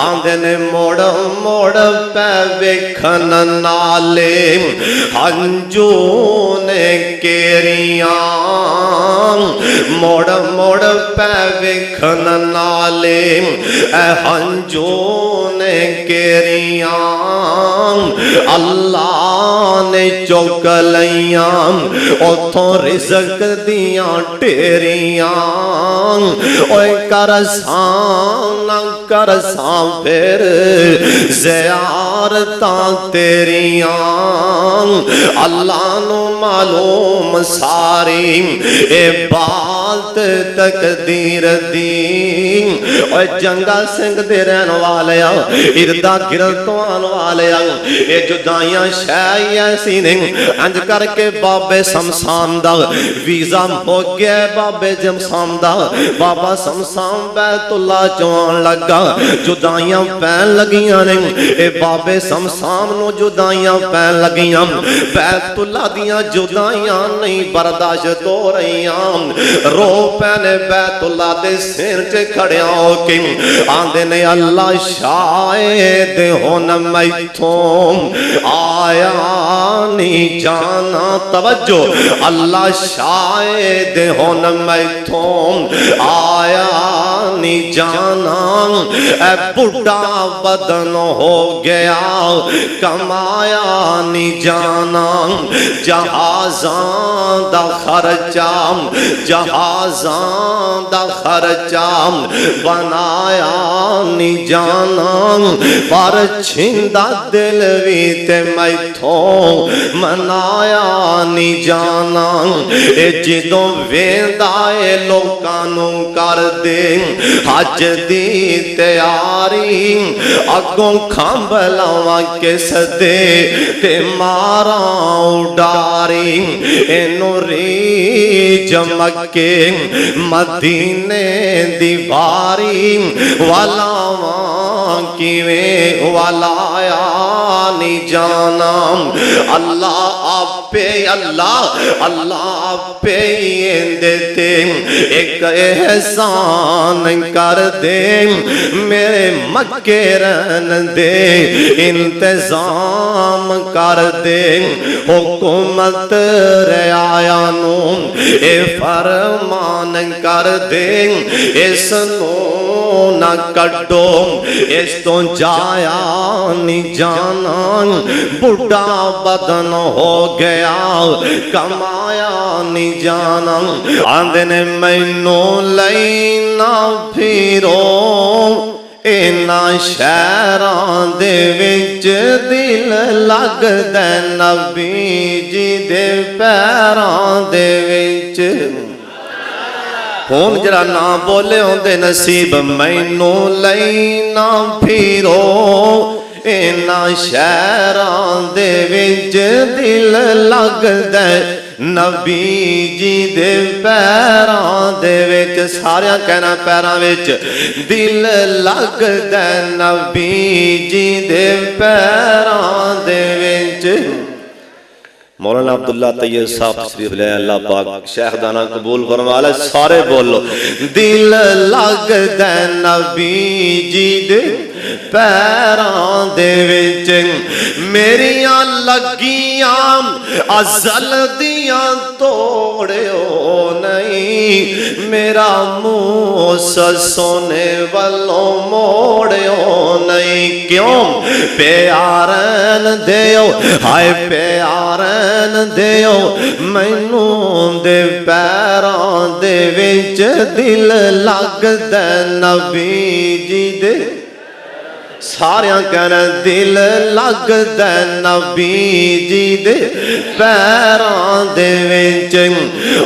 आंदे ने मुड़ मुड़ पै वेखन नाले हंजू ने केरियां मुड़ मुड़ पै वेखन नाले हंजू ने केरियां अल्लाह ने चुक लईयां उथों रिज़्क दियां ढेरियां ओए करसां ना करसां फिर ज़ियारतां तेरियां अल्लाह नू मालूम सारी ए बात तकदीर दी ओए जंगा सिंह दे रहन वाले इरदा गिरद तो आने वाले ये जुदाइयां शाही ऐसी नहीं अंज करके बाबे शमशान दा वीजा हो गया बाबे शमशान दा बाबा शमशान बैतुल्ला चौन लगा जुदाइयां पैन लगियां ने ए बाबे शमशान नु जुदाइयां पैन लगियां बैतुल्ला दियां जुदाइयां नहीं बर्दाश्त हो रहियां रो पैने बैतुल्ला दे सिर च खड़िया हो के आंदे ने अल्लाह शायद हुन मैथों आया नहीं जाना तवज्जो अल्लाह शायद हुन मैथों आया नहीं जाना ए बुढ़ा बदन हो गया कमाया नहीं जाना जहाज़ां दा खर्चा जहाज़ां दा खर्चा बनाया नहीं जाना पर छिंदा दिल भी ते मैथों मनाया नहीं जाना ए जिदों वेंदा ए लोकां नू कर दे हज दी तैयारी अगों खंभ लावां किस दे ते मारा उडारी इनू रीझ मक्के मदीने दी बारी वालावां किवें वालाया नहीं जाना अल्लाह आपे अल्लाह आपे देते एक एहसान कर दे मेरे मक्के रहन दे इंतजाम कर दे हुकूमत रियाया नू ए फरमान कर दे इस नू ना कड्डो इस तो जाया नहीं जाना बुढ़ा बदन हो गया कमाया नहीं जाना आंदे ने मैनू लैना फिरो इना शहरां दे विच दिल लगदा नबी जी दे पैरां दे विच हुण जरा ना बोले होंदे नसीब मैनू लैना फिरो इना शहरां दे विच दिल लगदा नबी जी दे पैरां दे विच सारियां कहना पैरां विच दिल लगदा नबी जी दे पैरां दे विच मौलाना अब्दुल्ला तैयब साहब तशरीफ ले अल्लाह पाक शहदाना कबूल फरमाले सारे बोलो दिल लगदा नबी जी दे पैरां दे विच मेरियां लगियां अज़ल दियां तोड़ियो नहीं मेरा मुंह सोने वालों मोड़ियो नहीं क्यों प्यारन देओ हाय प्यारन देओ मैनू दे पैरां दे विच दिल लगदा नबी जी दे सारियां कहना दिल लगदा नबी जी दे पैरां दे विच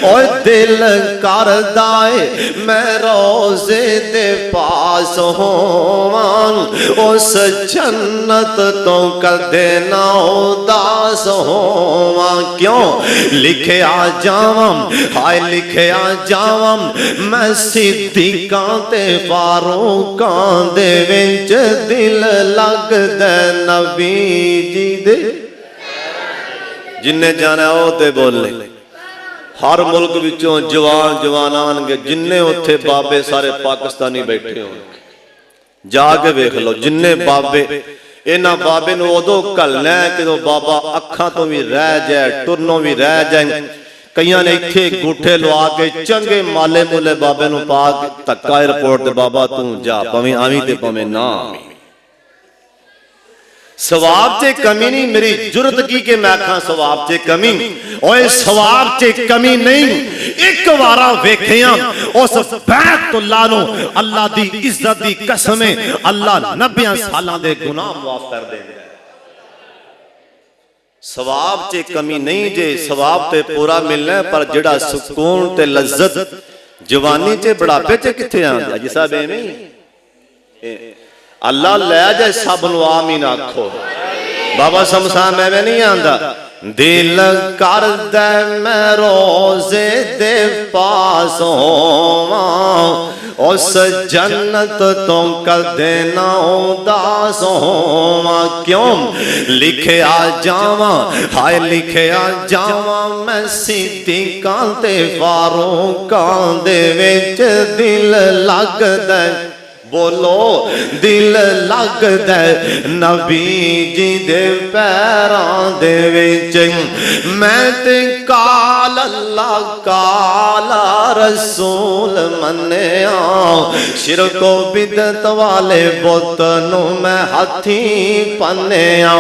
ओए दिल करदा ए मैं रोज़े दे पास होवां उस जन्नत तो कदे ना उदास होवां क्यों लिखिया जावां हाय लिखिया जावां मैं सिद्दीकां ते फारूकां दे विच दिल लगदा नबी जी दे जिन्ने जाना ओ ते बोले हर मुल्क विचों जवान जवान आएंगे जिन्ने उत्थे बाबे सारे पाकिस्तानी बैठे होंगे जाके वेख लो जिन्ने बाबे इन्हां बाबे नूं उदों घलना कि बाबा अखां तो भी रह जाए, टुरनों भी रह जाए। कईयां ने इत्थे गुठे लवा के चंगे माले मुले बाबे नूं पा के धक्का एयरपोर्ट ते बाबा तू जा, भावें आवीं ते भावें ना आवीं। सवाब च कमी नहीं, मेरी जुरत की के मैं आखां सवाब च कमी, ओए सवाब च कमी नहीं। एक बार वेखिया उस बैतुल्लाह नूं अल्लाह दी इज्जत दी कसम है, अल्लाह 90 सालां दे गुनाह माफ कर देंदा। सवाब च कमी नहीं जे, सवाब ते पूरा मिलना है, पर जिहड़ा सुकून ते लज्जत जवानी च बुढ़ापे च किथे आंदा जी साहब एवें अल्लाह लै जाए सब नूं आमीन आखो। बाबा शमशान में नहीं आंदा, दिल कर दे मैं रोजे दे पास होवां, उस जन्नत तो कदे ना उदास होवां। क्यों लिखिया जावां, हाय लिखिया जावां मैं सिद्दीकां ते फारूकां दे विच दिल लगदा। बोलो दिल लगदा नबी जी दे पैरां दे विच। मैं ते काल अल्लाह काला रसूल मन्निया, शिरको बिदत वाले बुत नूं मैं हथी पन्निया।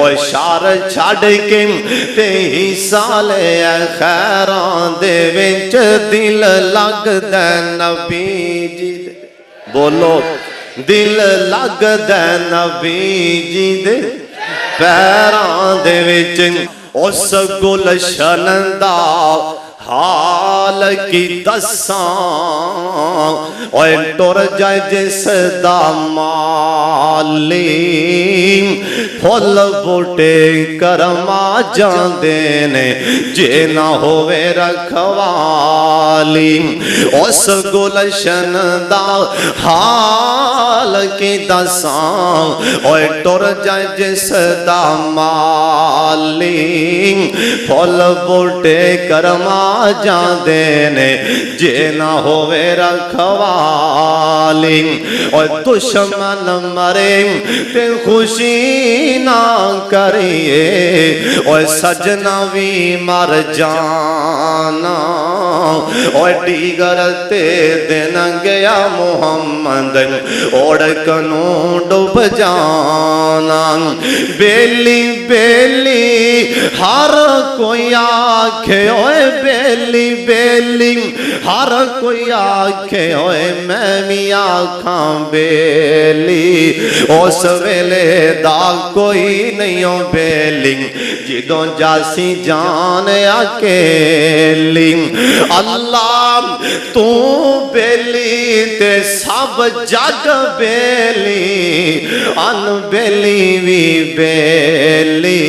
ओए शार छड़ के ते हिस्सा लिया खैरां दे विच दिल लगदा नबी जी। बोलो दिल लगदा नबी जी दे पैरां दे विच। उस गुलशन दा हाल की दसां, ओए टुर जाए जिस दा माली, फुल बूटे करमा जांदे ने जे ना होवे रखवाली। उस गुलशन दा हाल की दसां, ओए टुर जाए जिस दा माली, फुल बूटे करमा जांदे ने जे ना होवे रखवाली। और दुश्मन मरे ते खुशी ना करिए, और सजना भी मर जाना। और डीगर ते दिन गया मोहम्मद ओढ़क नूं डूब जाना। बेली बेली हर कोई आखे ओए बेली बेली, हर कोई आखे ओए मैं भी आखां बेली। उस वेले दा कोई नहीं हो बेली, जिदों जासी जान अकेली। अल्लाह तू बेली ते सब जग बेली, अनबेली भी बेली।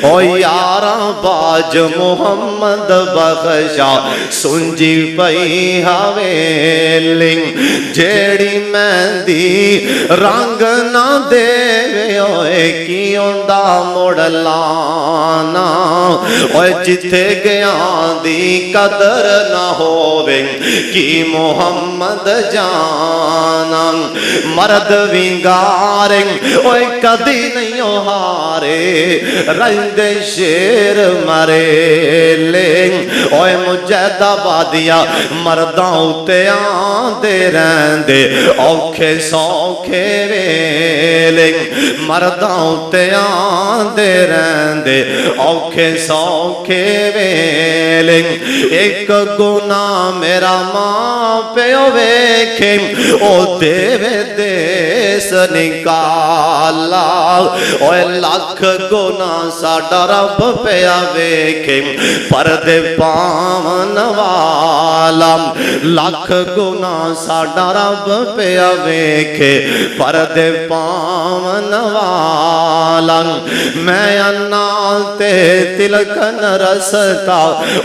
ओ यारा बाज मोहम्मद बख्शा सुंजी पई हवेली। जेड़ी मेहंदी रंग ना देवे ओए की ओंदा मुड़ लाना। ओए जिथे गया दी कदर ना होवे की मोहम्मद जाना। मर्द विंगारे ओए कदी नहीं हारे, रंदे शेर मरे ले। ओए मुजैदाबादिया मर्दां उत्ते आंदे रहिंदे औखे सौखे वेले। मर्दां उत्ते आंदे रहिंदे औखे सौखे वेले। एक गुना मेरा मां प्यो वेखे ओ देवे देस निकाला। ओए लख गुना साडा रब पिया वेखे परदे पावन वाला। लख गुना साडा रब पिया वेखे परदे पावन पावन वाला मैं अन्ना ते तिलकन रस का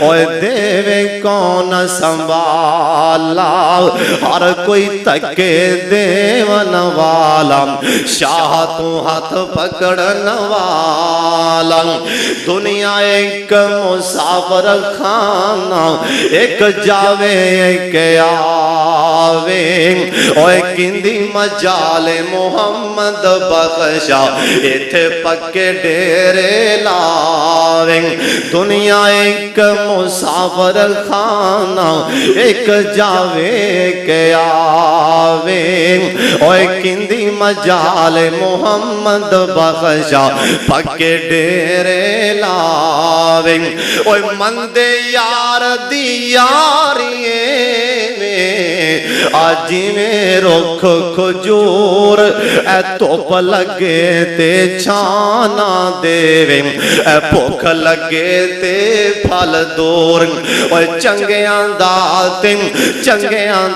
ओए देवे कौन संभाला हर कोई तके देवन वाला शाह तू हाथ पकड़न वाला दुनिया एक मुसाफर खाना एक जावे एक आवे ओए किंदी मजाले मोहम्मद बख्शा इथे पक्के डेरे लावे दुनिया एक मुसाफर खाना एक जावे के आवे ओए किंदी मजाले मोहम्मद बख्शा पक्के डेरे लावे ओए मंदे यार दी यारिए आज में रुख खजूर ए धुप लगे ते छाना देवे ए भुख लगे ते फल दूर चंगियां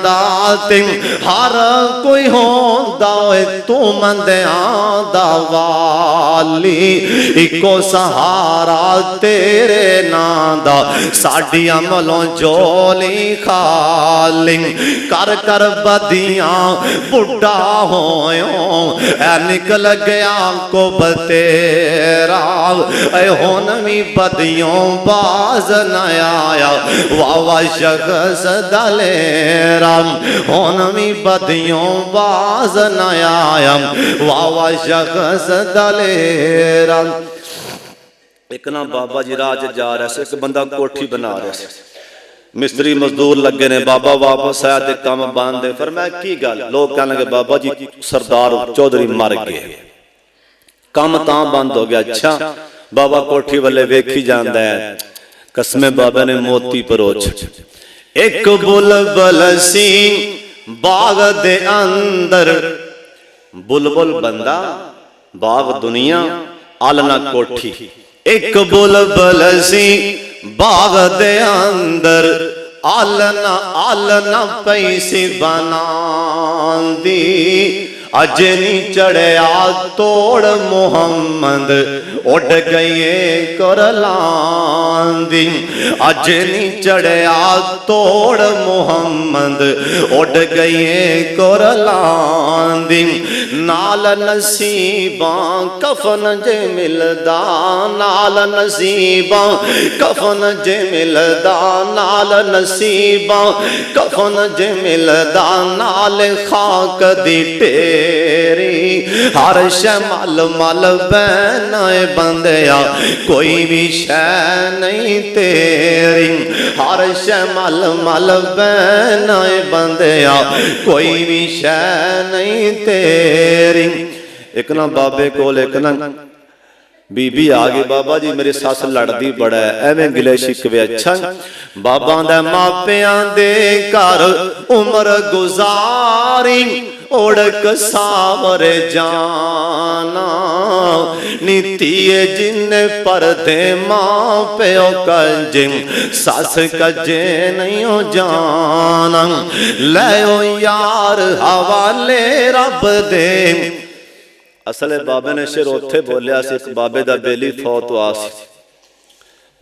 दाते हर कोई होंदा तू मंदियां दा वाली इको सहारा तेरे नां दा साडी अमलों जोली खाली कर कर बदियां बुढ़ा होयो ऐ निकल गया को बतेरा ऐ होन भी बदियों बाज न आया वावा शख्स दलेरा होन भी बदियों बाज न आया वावा शख्स दलेरा। एक ना बाबा जी राह जा रहा से एक बंदा कोठी बना रहा से मिस्त्री मजदूर लगे ने बाबा वापस आया ते काम बंद है। फिर मैं की गल लोग कहने लगे बाबा जी सरदार चौधरी मर गए काम तां बंद हो गया। अच्छा बाबा कोठी वाले वेखी जांदा है कसमे बाबा ने मोती परोच एक बुलबुल सी बाग दे अंदर बुलबुल बंदा बाग दुनिया आलना कोठी एक बुलबुल सी बाग दे अंदर आलना आलना पैसे बनांदी अजनी चढ़िया तोड़ मोहम्मद उड़ गए करलांदी अजनी चढ़िया तोड़ मोहम्मद उड़ गए करलांदी नाल नसीबा कफन जे मिलदा नाल नसीबा कफन जे मिलदा नाल नसीबा कफन जे मिलदा नाल खाक दी हर शै मल मल बैनाए बंदिया कोई भी शै नहीं तेरी हर शै मल मल बैनाए बंदिया कोई भी शै नहीं तेरी। एक ना बाबे कोल एक ना बीबी आ गई बाबा जी मेरी सस लड़दी बड़ा है एवें गिले शिकवे। अच्छा बाबा दे मापियां दे घर उम्र गुजारी ओढ़क सावरे जाना नीतिये जिन्ने परदे माँ प्यो कजे सस कजे नहीं हो जाना ले यार हवाले रब दे। असले बाबे ने शेर उत्थे बोलिया सी बाबे दा बेली फौत हुआ सी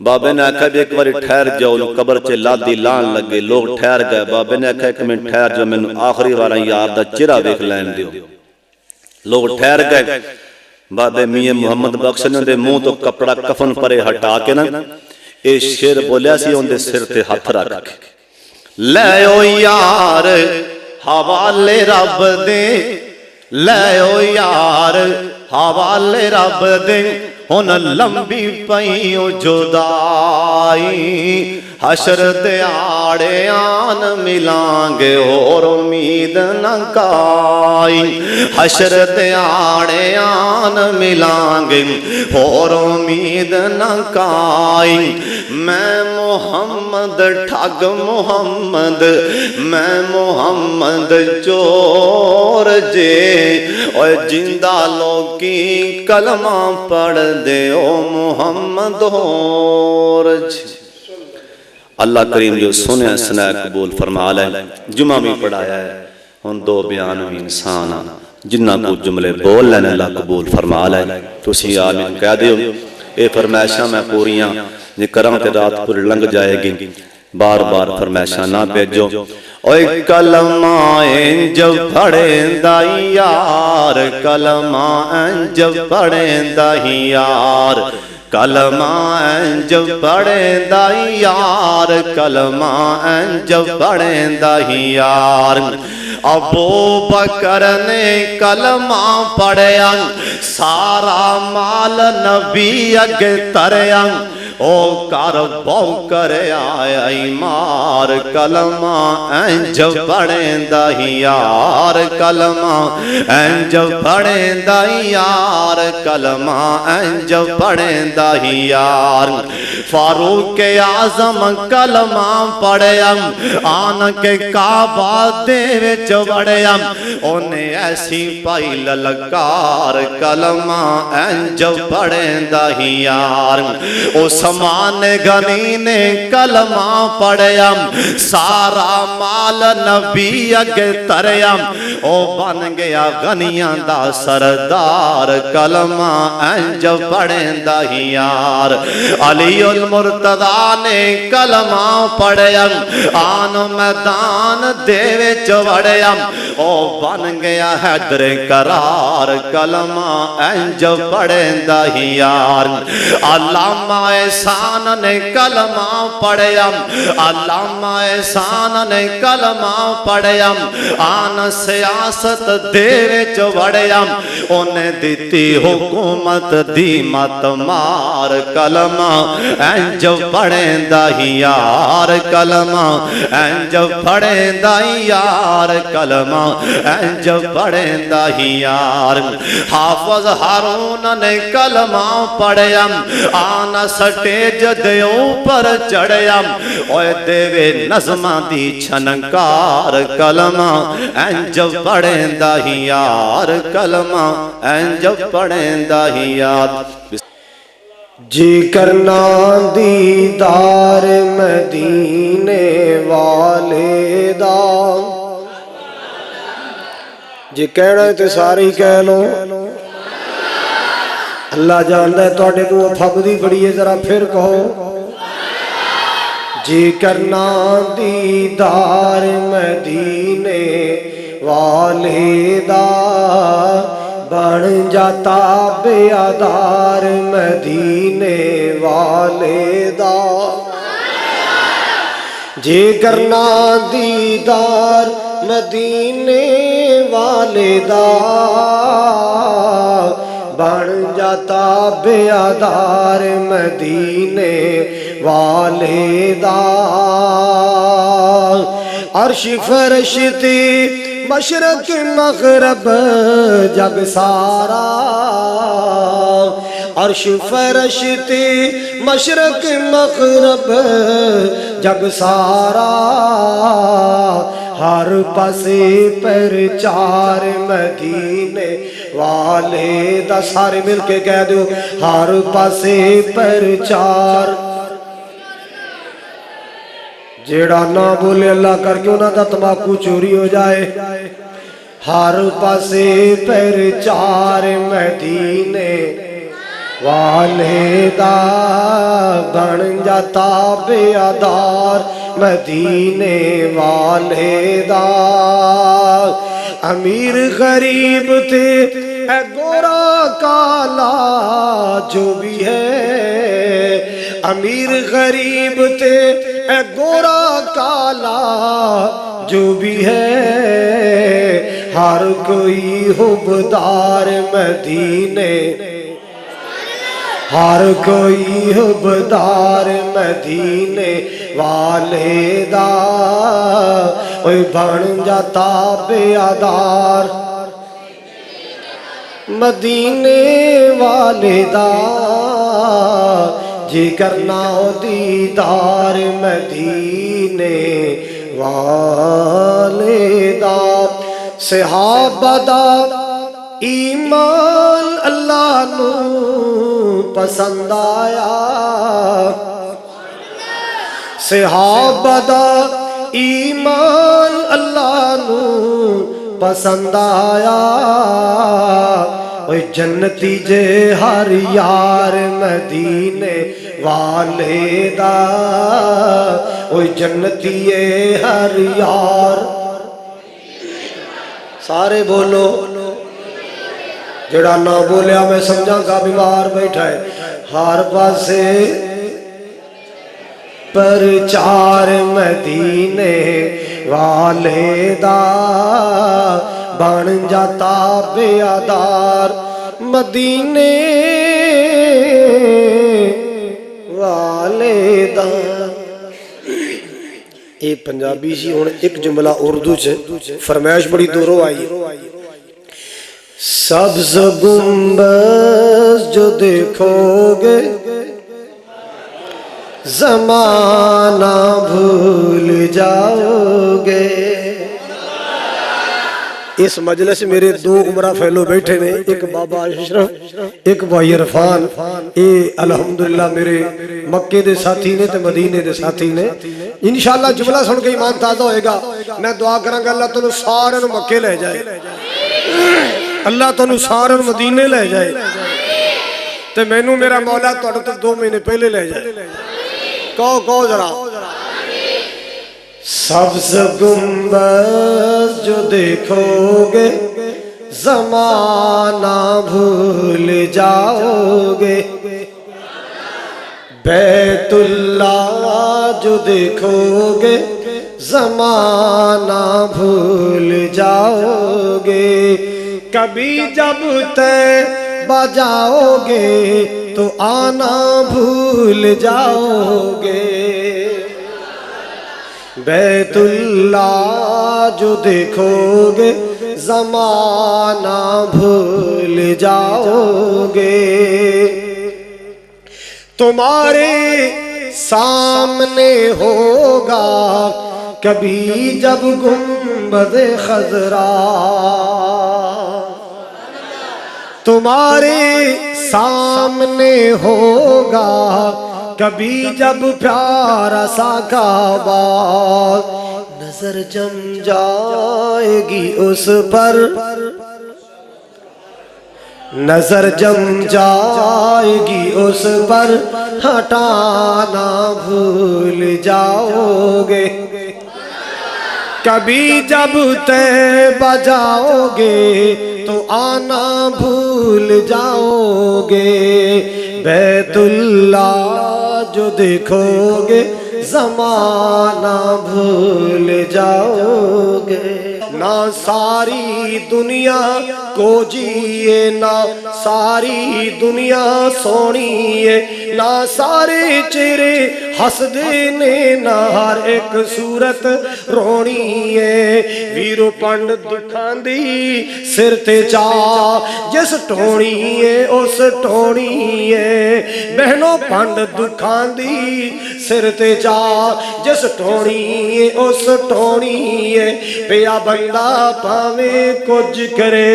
बाबे ने आख्या भी एक बार ठहर जाओ कबर च लादी लान लगे लोग ठहर गए बाबे ने आख्या एक मिनट ठहर जाओ मैनू आखिरी बार यार दा चेहरा वेख लैन दियो लोग ठहर गए। बाबे मियां मुहम्मद बख्श ने दे मुंह तो कपड़ा कफन परे हटा के ना ये शेर बोलिया सी उनके सिर ते हथ रख के ले ओ यार हवाले रब दे ले ओ यार हवाले रब दे हुन लंबी पई जुदाई हशर दिहाड़े आन मिलांगे और उम्मीद न काई हशर दिहाड़े आन मिलांगे और उम्मीद न काई। मैं मोहम्मद ठग मोहम्मद मैं मोहम्मद चोर जे और जिंदा लोकी कलमा पढ़ दे ओ मोहम्मद होर जे। अल्लाह करीम जो सुने सुना कबूल फरमा ले जुमा भी पढ़ाया है हुन दो बयान भी इंसान जिन्ना को जुमले बोल लैने अल्लाह कबूल फरमा लै। तुसीं आमीन कह दिओ। ये फरमाइशां मैं पूरियां जे करां ते रात पूरी लंघ जाएगी। बार बार फरमाइशां ना भेजो। ओए कलमा इंज पढ़ेंदा यार, कलमा इंज पढ़ेंदा यार, कलमा इंज पढ़ेंदा यार, कलमा इंज पढ़ेंदा यार। अबू बकर ने कलमा पढ़िया, सारा माल नबी अगे तरया। ओ कर बहु कर आया मार, कलमा इंज पढ़ेंदा यार, कलमा इंज पढ़ेंदा यार, कलमा इंज पढ़ेंदा यार। फारूक आजम कलमा पढ़िया, आन के काबा दे विच वड़िया। ओने ऐसी पाई ललकार, कलमा इंज पढ़ेंदा यार। उस मान गनी ने कलमा पढ़िया, सारा माल नबी अगे तरया। ओ बन गया गनियां दा सरदार, कलमा इंज पढ़ेंदा यार। अली उल मुर्तदा ने कलमा पढ़िया, आन मैदान दे विच वड़िया। ओ बन गया हैदर करार, कलमा इंज पढ़ेंदा यार। अल्लामा एहसान ने कलमा पढ़िया, अल्लामा एहसान ने कलमा पढ़िया। आन सियासत दे विच वड़िया, उन्हें दिती हुकूमत दी मत मार, कलमा इंज पढ़ेंदा यार, कलमा इंज पढ़ेंदा यार, कलमा इंज पढ़ेंदा यार। हाफिज हारून ने कलमा पढ़िया, आन स्टेज दे ऊपर चढ़िया। ओए देवे नज़मां दी छनकार, कलमा इंज पढ़ेंदा यार, कलमा इंज पढ़ेंदा यार। जी करना दीदार मदीने वाले दा, जी कहना तो सारे ही कह लो। अल्लाह जानदा है तुहाडे मुंह फबदी बड़ी है, जरा फिर कहो। जी करना दीदार मदीने वाले दा, बन जाता बेआदार मदीने वाले दा। जी करना दीदार मदीने वाले दा, बन जाता बेआदार मदीने वाले दा। अर्श फर्श ते मशरक मगरब जग सारा, अर्श फर्श ते मशरक मगरब जग सारा। हर पासे प्रचार मदीने वाले दा, सारे मिल के कह दो। हर पासे प्रचार, जेड़ा ना बोले अल्लाह करके उन्हां दा तंबाकू चोरी हो जाए। हर पासे प्रचार मदीने वाले दा, बन जाता बेआदार मदीने वाले दा। अमीर गरीब थे ए गोरा काला जो भी है, अमीर गरीब थे ए गोरा काला जो भी है। हर कोई हुबदार मदीने, हर कोई हुबदार मदीने वाले दा। ओए बन जाता बेआदार मदीने वाले दा। जी करना दीदार मदीने वाले दा। सहाबा दा ईमान अल्लाह नू पसंद आया, सहाबा दा ईमान अल्लाह नू पसंद आया। ओए जन्नती जे हर यार मदीने वाले दा, ओए जन्नती ये हर यार। सारे बोलो, जड़ा ना बोलिया मैं समझांगा बीमार बैठा है। हर पासे प्रचार मदीने वाले दा, बन जाता बेअदार मदीने वाले दा। ये पंजाबी सी, हुण एक जुमला उर्दू च फरमाइश बड़ी दूरों आई। सब्ज़ गुंबद जो देखोगे ज़माना भूल जाओगे। इस मजलिस मेरे दो उमरा फैलो बैठे ने, एक बाबा अशरफ, एक भाई इरफान। ये अल्हम्दुलिल्लाह मेरे मक्के दे साथी ने ते मदीने दे साथी ने। इंशाअल्लाह जुमला सुन के ईमान ताज़ा होएगा। मैं दुआ करांगा अल्लाह तुहानू सारे मक्के ले जाए, अल्लाह तुहानू सारे मदीने ले जाए, ते मैनू मेरा मौला तुहाडे तो 2 महीने पहले ले जाए। कहो जरा। सब्ज़ गुंबद जो देखोगे ज़माना भूल जाओगे, बैतुल्लाह जो देखोगे ज़माना भूल जाओगे। कभी जब तय बजाओगे तो आना भूल जाओगे। बैतुल्लाह जो देखोगे ज़माना भूल जाओगे। तुम्हारे सामने होगा कभी जब गुंबद खजरा, तुम्हारे सामने होगा कभी जब प्यारा सा काबा। नजर जम जाएगी उस पर, नजर जम जाएगी उस पर, हटाना भूल जाओगे। कभी जब तय बजाओगे तो आना भूल जाओगे। बैतुल्लाह जो देखोगे ज़माना भूल जाओगे। ना सारी दुनिया को जिए, ना सारी दुनिया सोनी है, ना सारे चेहरे हसदे ने, ना हर एक सूरत रोनी है। वीरो पंड दुखां दी सिर ते चा, जिस टोनी है उस टोनी है। बहनों पंड दुखां दी सिर ते चा, जिस टोनी है उस टोनी है। पिया बंदा भावे कुछ करे,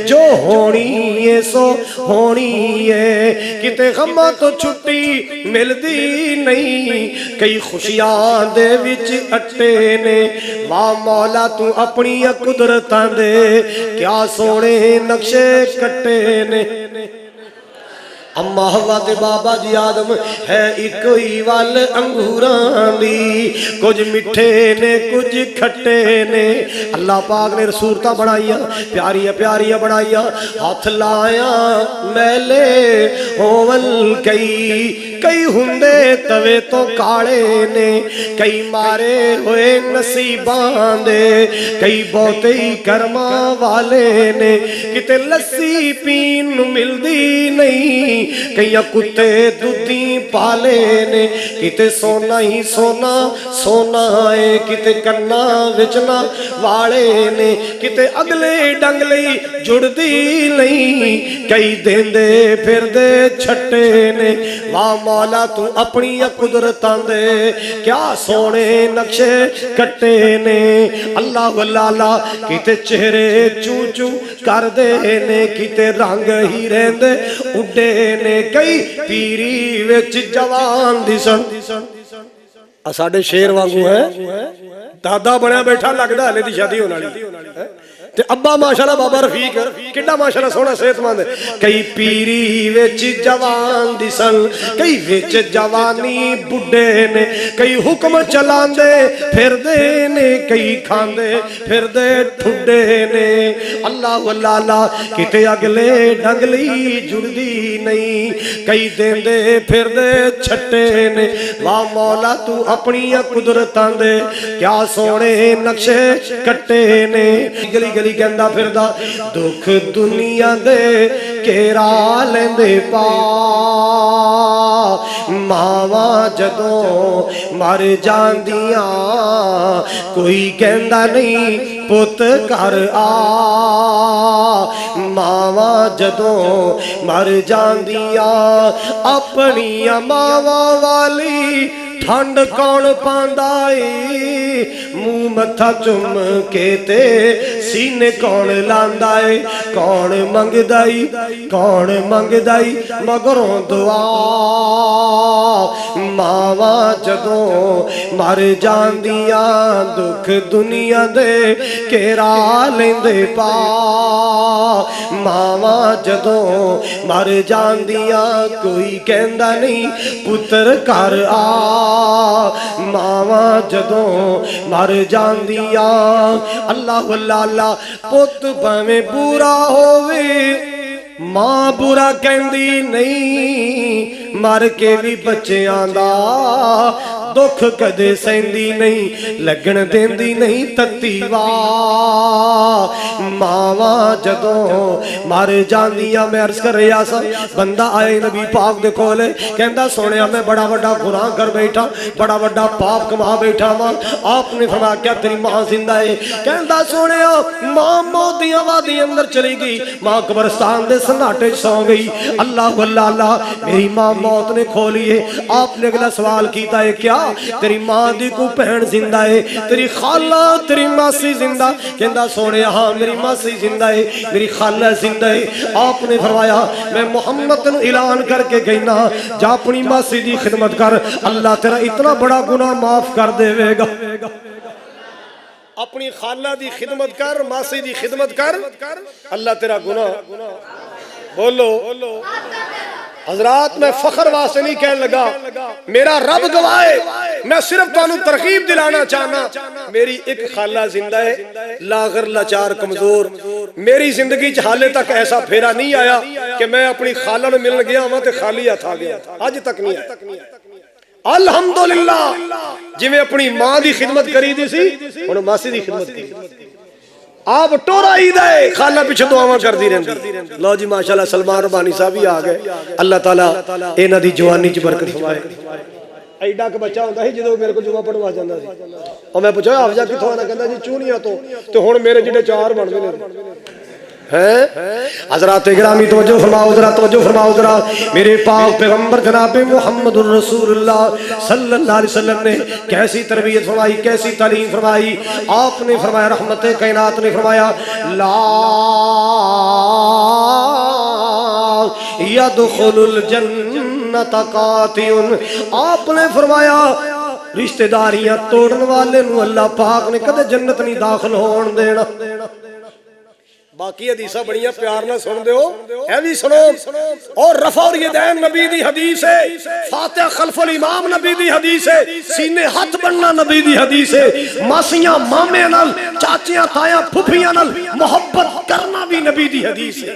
जो होनी है सो होनी है। किते गमां तो छुट्टी मिलदी नहीं, कई खुशियां दे विच अट्टे ने। वाह मौला तू अपनी कुदरतां दे क्या सोने नक्शे कट्टे ने। अम्मा हवा ते बाबा जी आदम है इको ही वल अंगूरां दी, कुछ मिठे ने कुछ खट्टे ने। अल्लाह पाक ने सूरतां बनाइया प्यारियां प्यारियां बनाइया, हथ लाया मैले होवन कई। कई हुंदे तवे तो काले ने, कई मारे हुए नसीबां दे, कई बहुते ही कर्मा वाले ने। किते लस्सी पीन नूं मिलदी नहीं, कई कुत्ते दुधी पाले ने। किते सोना ही सोना सोना है, किते कन्ना विच ना वाले ने। किते अगले डंगले जुड़दी नहीं, कई देंदे फिरदे छट्टे ने। वाह मौला तू अपनी कुदरतां दे क्या सोने नक्शे कट्टे ने। अल्लाह वल्लाला किते चेहरे चू चू कर दे ने, किते रंग ही रहंदे उड्डे ने। कई पीरी विच जवान दिसन, साडे शेर वांगू है दादा बनया बैठा, लगदा हले दी शादी होने वाली। ते अब्बा माशाल्लाह बाबा रफीक किड्डा माशाल्लाह सोहना सेहतमंद। कई पीरी विच जवान दिसन, कई विच जवानी बुढ़े ने, कई हुक्म चलांदे फिरदे ने, कई खांदे फिरदे ठुड्डे ने। अल्लाह अल्लाह अल्लाह किते अगले डंगली जुड़दी नहीं, कई देंदे फिरदे छट्टे ने। वाह मौला तू अपनियां कुदरतां दे क्या सोहणे नक्शे कट्टे ने। गली गली कहंदा फिरदा दुख दुनिया दे घेरा लेंदे पा, मावा जदों मर जांदियां कोई कहंदा नहीं पुत घर आ। मावा जदों मर जांदियां अपनियां मावा वाली ठंड कौन पांदा है, मुंह मत्था चुम के ते सीने कौन लांदा है। कौन मंगदाई कौन मंगदाई मगरों दुआ, मावा जदों मर जांदियां दुख दुनिया दे घेरा लेंदे पा। मावा जदों मर जांदियां कोई कहंदा नहीं पुत्र घर आ। मावा जदों मर जांदियां अल्लाह अल्लाह अल्लाह पुत भावें बुरा होवे मां बुरा कहंदी नहीं, मर के भी बच्चियां दा दुख कदे सहंदी नहीं, लगन देंदी नहीं तत्ती वाह। मावा जदों मर जांदियां मैं अर्ज कर रहा सा बंदा आए नबी पाक दे कोले कहंदा सोनिया मैं बड़ा वड्डा गुनाह कर बैठा, बड़ा वड्डा पाप कमा बैठा वां। आपने फरमाया क्या तेरी मां जिंदा है? कहंदा सोनिया मां मौत दी वादी अंदर चली गई, मां कब्रिस्तान दे सन्नाटे सौ गई। अल्लाह अल्लाह अल्लाह मेरी मां मौत ने खो ली है। आपने अगला सवाल किया है क्या तेरी मां दी को भैन जिंदा है, तेरी खाला तेरी मासी जिंदा? कहंदा सोने हाँ मेरी मासी जिंदा है, मेरी खाला जिंदा है। आपने फरमाया मैं मोहम्मद नूं ऐलान करके कहना जा अपनी मासी दी खिदमत कर, अल्लाह तेरा इतना बड़ा गुनाह माफ कर देवेगा। अपनी खाला दी खिदमत कर, मासी दी खिदमत कर, अल्लाह तेरा गुनाह बोलो। हजरात मैं फखर वास्ते नहीं कहने लगा, मेरा रब गवाए, मैं सिर्फ तुहानू तरकीब दिलाना चाहना। मेरी एक खाला जिंदा है, लागर लाचार कमजोर। मेरी जिंदगी च हाले तक ऐसा फेरा नहीं आया कि मैं अपनी खाला नूं मिलण गया हां ते खाली हथ आ गया, अज तक नहीं आया। अल्हम्दुलिल्लाह जिवें अपनी मां दी खिदमत करी दी सी हुण मासी दी खिदमत करी। आप टोरा ही दे खाला पिछे दुआवां करदी रहंदी। लो जी माशाल्लाह सलमान रबानी साहब भी आ गए। अल्लाह ताला इन्हां दी जवानी च बरकत फरमाए। एडा क बच्चा हुंदा सी जदों मेरे को जुमा पढ़वा जांदा सी, और मैं पुछया हाफजा कित्थों आना? कहंदा जी चूनिया तो, ते हुण मेरे जिहड़े चार बनदे ने हैं। हज़रात गिरामी तवज्जो फरमाओ जरा, तवज्जो फरमाओ जरा। मेरे पाक पैगंबर जनाब मुहम्मदुर रसूलुल्लाह सल्लल्लाहु अलैहि वसल्लम ने कैसी तरबियत फरमाई, कैसी तालीम फरमाई। आपने फरमाया रहमत कायनात ने फरमाया ला यदखुलुल जन्नत कातिउन। आपने फरमाया रिश्तेदारियां तोड़न वाले नूं अल्लाह पाक ने कदे जन्नत नहीं दाखिल होण देना। बाकी हदीसा बड़ियां प्यार ना सुन दो, ऐ भी सुनो। और रफ़उल यदैन नबी दी हदीस है, फातिहा खल्फुल इमाम नबी दी हदीस है, सीने हाथ बनना नबी दी हदीस है, मासियां मामे नाल चाचियां ताया फुफियां नाल मोहब्बत करना भी नबी दी हदीस है।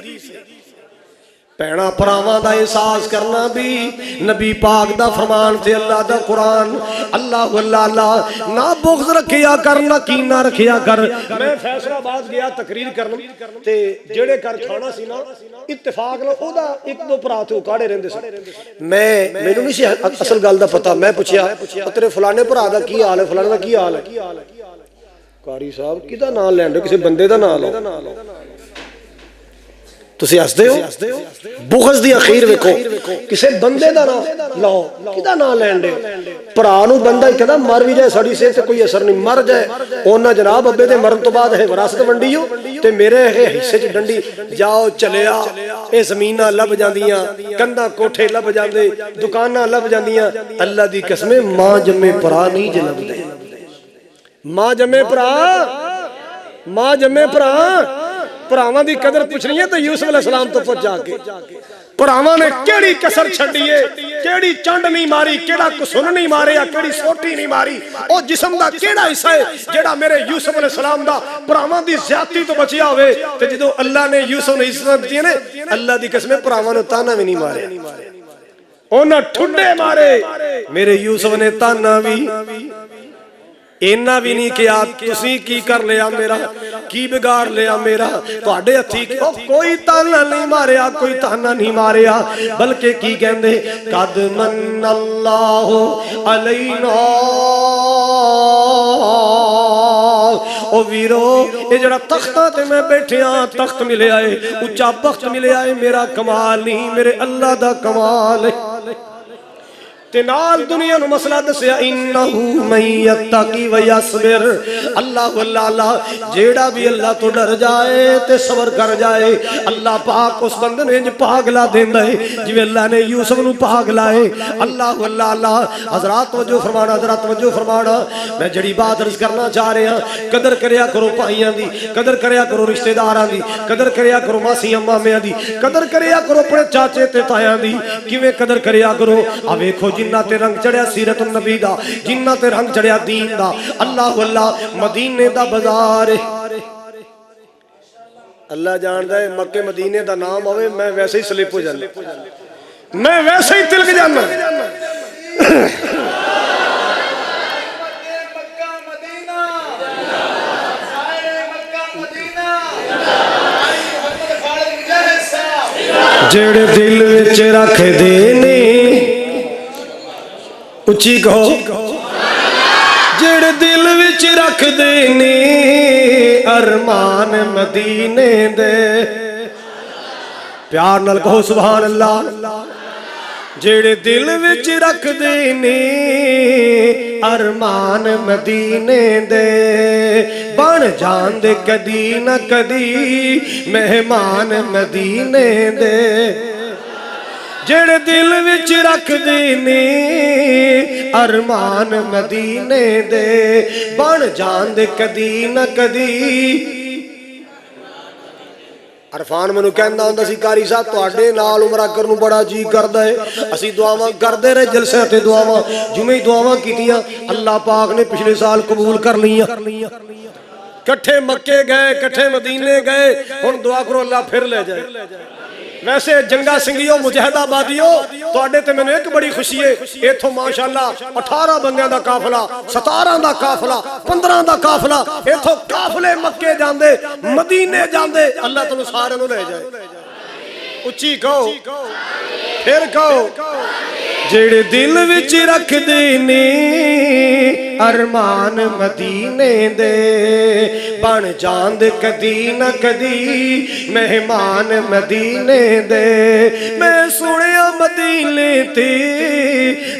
भैणा भरावां दा एहसास करना भी नबी पाक दा फरमान ते अल्लाह दा कुरान। अल्लाह अल्लाह अल्लाह ना बुग़्ज़ रखिया कर ना कीना रखिया कर। मैं फैसलाबाद गया तकरीर करन ते जेड़े घर खाना सी ना इत्तेफाक नाल ओदा एक दो भरा ते काड़े रहिंदे सी। मैं मैनूं नहीं सी असल गल दा पता। मैं पुछया तेरे फलाने भरा दा की हाल है, फलाने दा की हाल है? कारी साहब किदा नाम लैंदे? किसी बंदे दा नाम लो। तुसीं हसदे हो? बुग़्ज़ दी अखीर वेखो, किसी बंदे दा नाम लो, किदा नाम लैण दे? भरा नूं बंदा ही कहदा मर भी जाए साडी सेहत ते कोई असर नहीं, मर जाए ओना जनाब अब्बे दे मरन तो बाद है विरासत वंडी हो ते मेरे हिस्से च डंडी जाओ चलिया। ये ज़मीनां लभ जांदियां, कंधां कोठे लभ जांदे, दुकानां लभ जांदियां। अल्लाह दी कसम मां जम्मे भरा नहीं जे लभदे। मां जम्मे भरा मां जम्मे भरा भरावां दी कदर पुछनी है तो यूसुफ अलैहिस्सलाम तो पुछ जाके भरावां ने केड़ी कसर छड्डी है, केड़ी चंड नहीं मारी, केड़ा कुसुन नहीं मारिया, केड़ी सोटी नहीं मारी। ओ जिस्म दा केड़ा हिस्सा है जेड़ा मेरे यूसुफ अलैहिस्सलाम दा भरावां दी ज़्यादती तो बचिया होवे। ते जदों अल्लाह ने यूसुफ ने इज्जत दी ने, अल्लाह दी कसम भरावां ने ताना भी नहीं मारे, उन्हां ठुड्डे मारे। मेरे यूसुफ ने ताना भी इन्ना भी नहीं किया तुसी की कर लिया मेरा, की बिगाड़ लिया मेरा, तुहाडे हत्थी कोई ताना नहीं मारिया, कोई ताना नहीं मारिया। बल्कि की कहंदे कद मन्नल्लाहु अलैना। ओ वीरो ये जड़ा तख्ता ते मैं बैठिया, तख्त मिले आए, उच्चा बख्त मिले आए, मेरा कमाल नहीं, मेरे अल्लाह दा कमाल है। ते नाल दुनिया नु मसला दसिया इन्नहु मन यत्तकी व यस्बिर। अल्लाह अल्लाह जेड़ा भी अल्लाह तो डर जाए ते सबर कर जाए, अल्लाह पाक उस बंदे ने इंज पागला देंदा है जिवें अल्लाह ने यूसुफ नु पागला है। अल्लाह अल्लाह हजरात तवज्जो फरमाना, हजरात तवज्जो फरमाना। मैं जड़ी बात अर्ज करना चाह रहा, कदर करया करो भाइयों दी, कदर करया करो रिश्तेदारां दी, कदर करया करो मासियां मामियां दी, कदर करया करो अपने चाचे ते तायां दी। किवें कदर करया करो? आ वेखो जिन्ना ते रंग चढ़िया सीरत नबी दा, जिन्ना ते रंग चढ़िया दीन दा। अल्लाह अल्लाह मदीने दा बाजार है, अल्लाह जानदा है। मक्के मदीने दा नाम आवे मैं वैसे ही स्लिप हो जाना, मैं वैसे ही तिलक जाना। जेड़े दिल विच रख देने, उच्ची कहो, जेड़े दिल विच रख देने अरमान मदीने दे। प्यार नाल कहो सुभान अल्लाह। जेड़े दिल विच रख देने अरमान मदीने दे, बन जांदे कदी न कदी मेहमान मदीने दे। जेड़े दिल विच रख देने अरमान मदीने दे, बन जांदे कदी न कदी। अरफान मैनू कहंदा हुंदा सी कारी साहब तुहाडे नाल उमरा करन नूं बड़ा जी करदा है। असीं दुआवां करदे रहे, जलसे ते दुआवां जुमे दुआवां कीतियां, अल्लाह पाक ने पिछले साल कबूल कर लियां। कट्ठे मक्के गए, कट्ठे मदीने गए, हुण दुआ करो अल्लाह फिर ले जाए। वैसे जंगा सिंघियो मुजाहिदाबादियो तुहाडे ते मैनूं एक बड़ी खुशी है, इथों माशाअल्लाह 18 बंदियां दा काफिला, 17 दा काफिला, 15 दा काफिला, इथों काफिले मक्के जांदे, मदीने जांदे। अल्लाह तुहानूं सारिआं नूं ले जाए। उच्ची कहो, फिर कहो। जेड़े दिल विच रख देने अरमान मदीने दे, बन जांदे कदी न कदी मेहमान मदीने दे। मैं सुनिया मदीने ते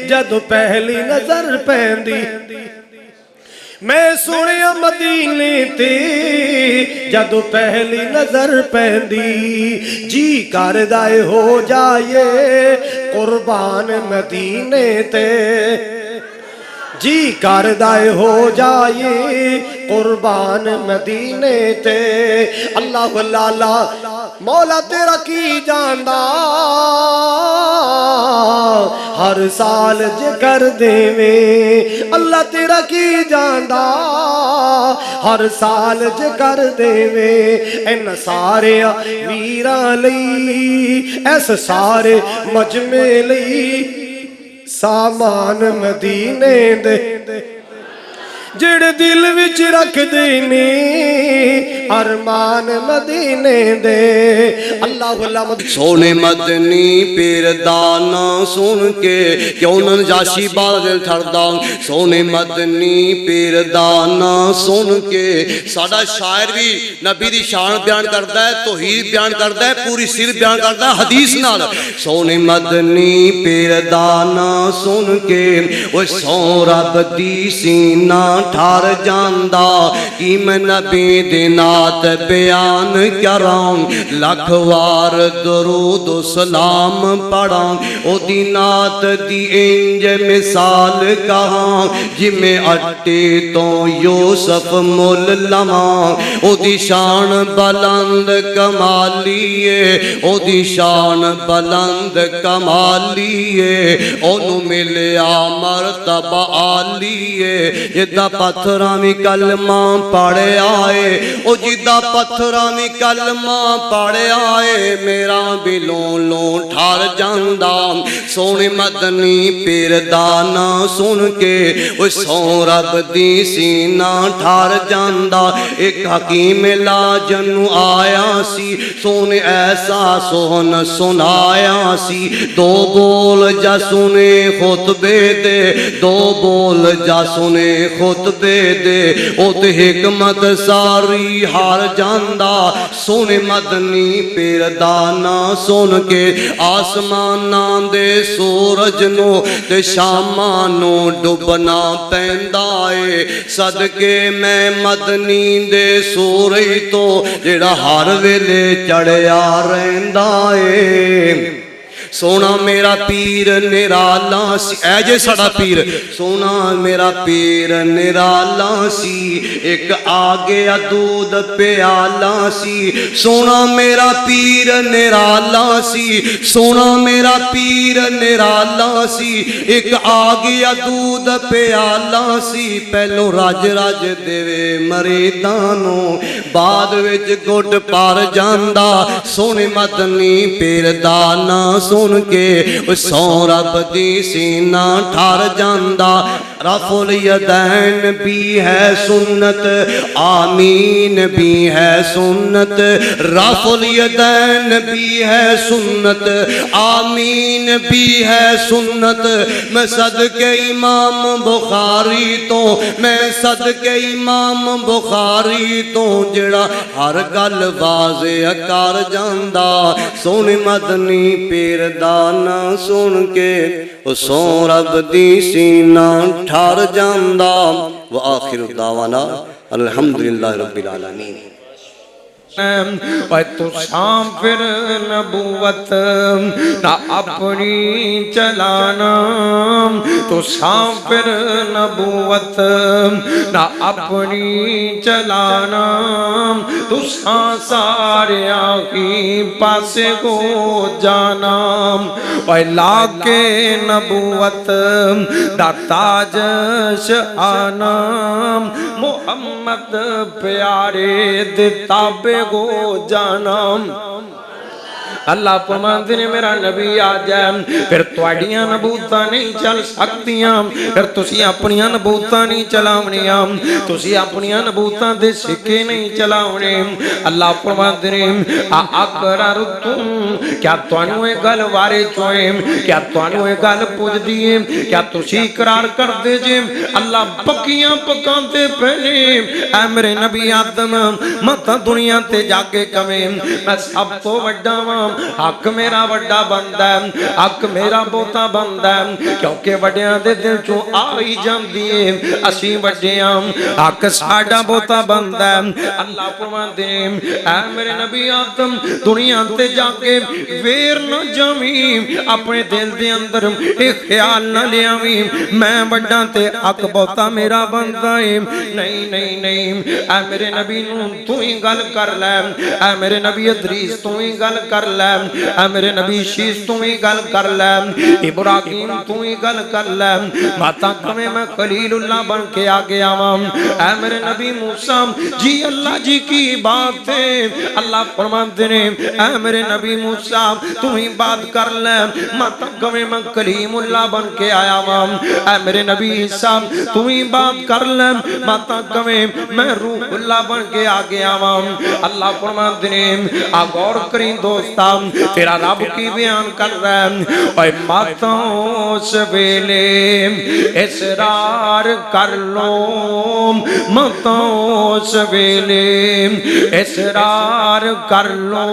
जदों पहली नजर पैंदी, मैं सुनिया मदीने ते जदों पहली नजर पैंदी, जी करदा ए हो जाए कुर्बान मदीने ते, जी करदा ए हो जाए कुर्बान मदीने ते। अल्लाह अल्लाह मौला तेरा की जानदा, हर साल जे कर देवे। अल्लाह तेरा की जानदा, हर साल जे कर देवे। इन सारे वीरां लई, ऐस सारे मजमे लई सामान मदीने दे। जेड़े दिल विच रख देने अरमान मदीने दे। अल्लाह अल्लाह सोने मदनी पीर दा नां सुन के क्यों नजाशी बादल ठरदा। सोने मदनी पीर दा नां सुन के साडा शायर भी नबी दी शान बयान करदा है, तौहीद बयान करदा है, पूरी सिर बयान करदा है हदीस नाल। सोने मदनी पीर दा नां सुन के ओ सौ रब दी सीना ठर जांदा कि मैं नबी दे नाल नात बयान करां, लख वार दरूद सलाम पढ़ां। ओदी नात दी इंज मिसाल कहां, जिमें अट्टे तो यूसुफ मुल लवां। ओदी शान बुलंद कमालीए, ओदी शान बुलंद कमालीए, ओनू मिलिया मरतबा आलीए। जिदा पत्थरां वी कलमा पढ़िया है, ओ जिदा पत्थरां वी कलमा पढ़िया है, मेरा भी लों ठर जांदा। सोने मदनी पीर दा नां सुन के ओ सौ रब दी सीना ठर जांदा। एक हकीम इलाज नू आया सी, सोने ऐसा सोहन सुनाया सी। दो बोल जा सुने खुतबे दे, दो बोल जा सुने खुतबे दे, ओ ते हिकमत सारी हार जांदा। सोने मदनी पीर दा नां सुन के आसमानां दे सूरज नू ते शामां नू डुबना पैंदा ए। सदके मैं मदनी दे सूरज तो जेड़ा हर वेले चढ़िया रहिंदा ए। सोना मेरा पीर निराला सी, ऐ जे साडा पीर सोना मेरा पीर निराला सी। एक आ गया दूध प्याला सी, सोना मेरा पीर निराला सी। सोना मेरा पीर निराला सी, एक आ गया दूध प्याला सी। पहलो रज रज देवे मरीदां नू, बाद विच गुड पर जांदा। सोने मदनी पीर दा नां सुन के सौ रब दी सीना ठर जांदा। रफुल यदैन भी है सुन्नत, आमीन भी है सुन्नत। रफुल यदैन भी है सुन्नत, आमीन भी है सुन्नत। मैं सदके इमाम बुखारी तो, मैं सदके इमाम बुखारी तो, जेड़ा हर गल वाज़े कर जांदा। सोने मदनी पीर दा नां सुन के सौ रब दी सीना ठर जांदा। व आखिर दावाना अल्हम्दुलिल्लाह रब्बिल आलमीन। तुसां फिर नबूवत ना अपनी चलाना, तुसां फिर नबूवत ना अपनी चलाना। तुसां सारे की पासे को जाना, लाके नबूवत दा ताज शाना। मुहम्मद प्यारे दे ताबे को जाना। अल्लाह फरमाते ने मेरा नबी आ जाए, फिर तुहाडियां नबूतां नहीं चल सकदियां, फिर तुसी अपनियां नबूतां नहीं चलावणियां, तुसी अपनियां नबूतां दे सिक्के नहीं चलावणे। अल्लाह फरमाते ने अकरर तुम, क्या तुहानू ये गल वारे चोए, क्या तुहानू ये गल पुजदी है, क्या तुसी इकरार करदे जे। अल्लाह पक्कियां पकांदे पहने ऐ मेरे नबी आदम मत दुनिया ते जाके कवे मैं सब तो वड्डा वां, हक मेरा वड्डा बनदा है, हक मेरा बहुता बनदा है, क्योंकि वड्डियां दे दिल चों आ ही जांदी है असीं वड्डियां, हक साडा बहुता बनदा है। अल्लाह फरमांदे ऐ मेरे नबी आदम दुनिया ते जाके वेर न जावीं, अपने दिल दे अंदर ये ख्याल न लियावीं मैं वड्डा ते हक बहुता मेरा बनदा है। नहीं नहीं नहीं, ऐ मेरे नबी नूं तू ही गल कर लै, ऐ मेरे नबी इदरीस तू ही गल कर लै, ऐ मेरे नबी शीश तू ही गल कर लै, इब्राहिम तू ही गल कर लै। माता कमे मैं खलीलुल्लाह बन के आ गया वां, ऐ मेरे नबी मूसा जी अल्लाह जी की बात है। अल्लाह फरमाते ने ऐ मेरे नबी मूसा तू ही बात कर ले। माता कमे मैं कलीमुल्लाह बन के आया वां, ऐ मेरे नबी ईसा तू ही बात कर ले। माता कमे मैं रूहुल्लाह बन के आ गया वां। अल्लाह फरमाते ने आ गौर करी दोस्ता, तेरा रब की बयान कर रहा है, ओए मातों उस वेले इसरार कर लो, मातों उस वेले इसरार कर लो,